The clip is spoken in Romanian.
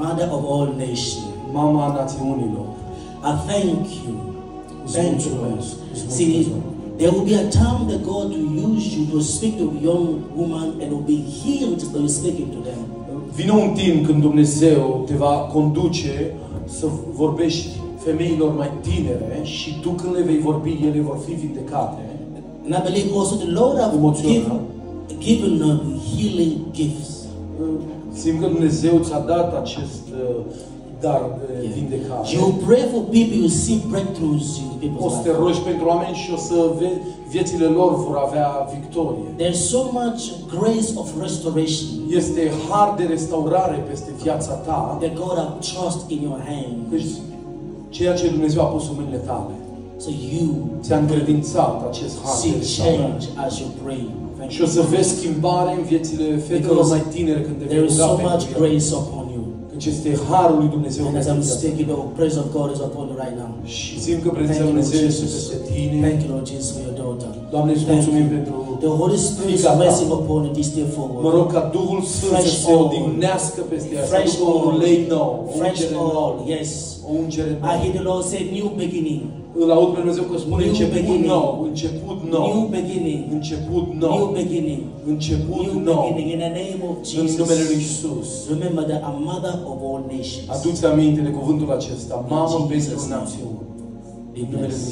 Mother of all nations, Mama națiunilor. I thank you. Thank you, Lord. See, there will be a time that God will use you to speak to a young woman and will be healed when you're speaking to them. Vine un timp când Dumnezeu te va conduce să vorbești femeilor mai tinere și tu când le vei vorbi, ele vor fi vindecate. And I believe also the Lord has given healing gifts. Simt că Dumnezeu ți-a dat acest dar de vindecare. You pray for people, you see breakthroughs in people's O să te rogi pentru oameni și o să viețile lor vor avea victorie. There's so much grace of restoration. Este har de restaurare peste viața ta. That God has trust in your hand. Deci, ceea ce Dumnezeu a pus în mâinile tale. So you ți-a încredințat acest har de restaurare. change as you pray. Și o să vezi schimbare în viețile fetelor mai tinere când te vei ruga so pentru much ele. grace upon you. Căci este harul lui Dumnezeu. And as I'm speaking, the presence of God is upon you right now. Și simt că prezența lui Dumnezeu este peste tine. Thank you, Lord Jesus, for your daughter. Doamne, îți mulțumim pentru the Holy Spirit is blessing upon you this day forward. Mă rog ca Duhul Sfânt să se odihnească peste ea, să aducă un ulei nou, o ungere nouă. Yes. O ungere nouă. I hear the Lord say new beginning. Îl aud pe Dumnezeu că spune început nou, început nou. New beginning. Început nou. New beginning. Început new nou. beginning in the name of Jesus. În numele lui Isus. Remember that a mother of all nations. Aduți aminte de cuvântul acesta, mamă pentru națiuni. În numele lui